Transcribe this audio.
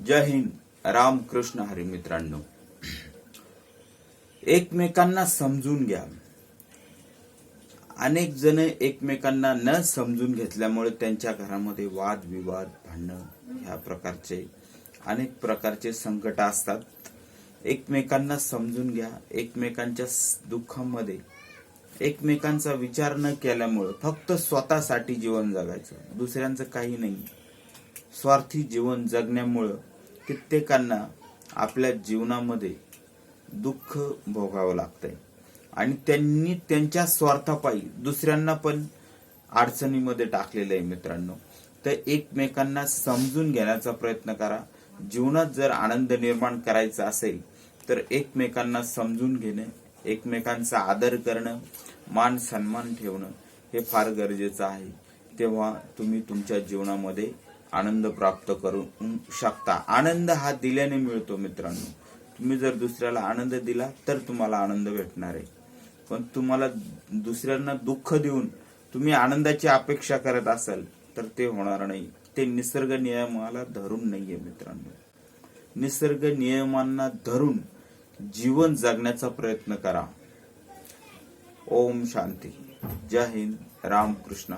जय हिंद, रामकृष्ण हरी. मित्रांनो, एकमेकांना समजून घ्या. अनेक जण एकमेकांना न समजून घेतल्यामुळे त्यांच्या घरामध्ये वाद विवाद, भांडणं ह्या प्रकारचे अनेक प्रकारचे संकट असतात. एकमेकांना समजून घ्या. एकमेकांच्या दुःखामध्ये एकमेकांचा विचार न केल्यामुळे फक्त स्वतःसाठी जीवन जगायचं, दुसऱ्यांचं काही नाही. स्वार्थी जीवन जगण्यामुळं कित्येकांना आपल्या जीवनामध्ये दुःख भोगावं लागतंय आणि त्यांनी त्यांच्या स्वार्थापायी दुसऱ्यांना पण अडचणीमध्ये टाकलेलं आहे. मित्रांनो, तर एकमेकांना समजून घेण्याचा प्रयत्न करा. जीवनात जर आनंद निर्माण करायचा असेल तर एकमेकांना समजून घेणं, एकमेकांचा आदर करणं, मान सन्मान ठेवणं हे फार गरजेचं आहे. तेव्हा तुम्ही तुमच्या जीवनामध्ये आनंद प्राप्त करू शकता. आनंद हा दिल्याने मिळतो. मित्रांनो, तुम्ही जर दुसऱ्याला आनंद दिला तर तुम्हाला आनंद भेटणार आहे. पण तुम्हाला दुसऱ्यांना दुःख देऊन तुम्ही आनंदाची अपेक्षा करत असाल तर ते होणार नाही. ते निसर्ग नियमाला धरून नाहीये. मित्रांनो, निसर्ग नियमांना धरून जीवन जगण्याचा प्रयत्न करा. ओम शांती. जय हिंद, रामकृष्ण.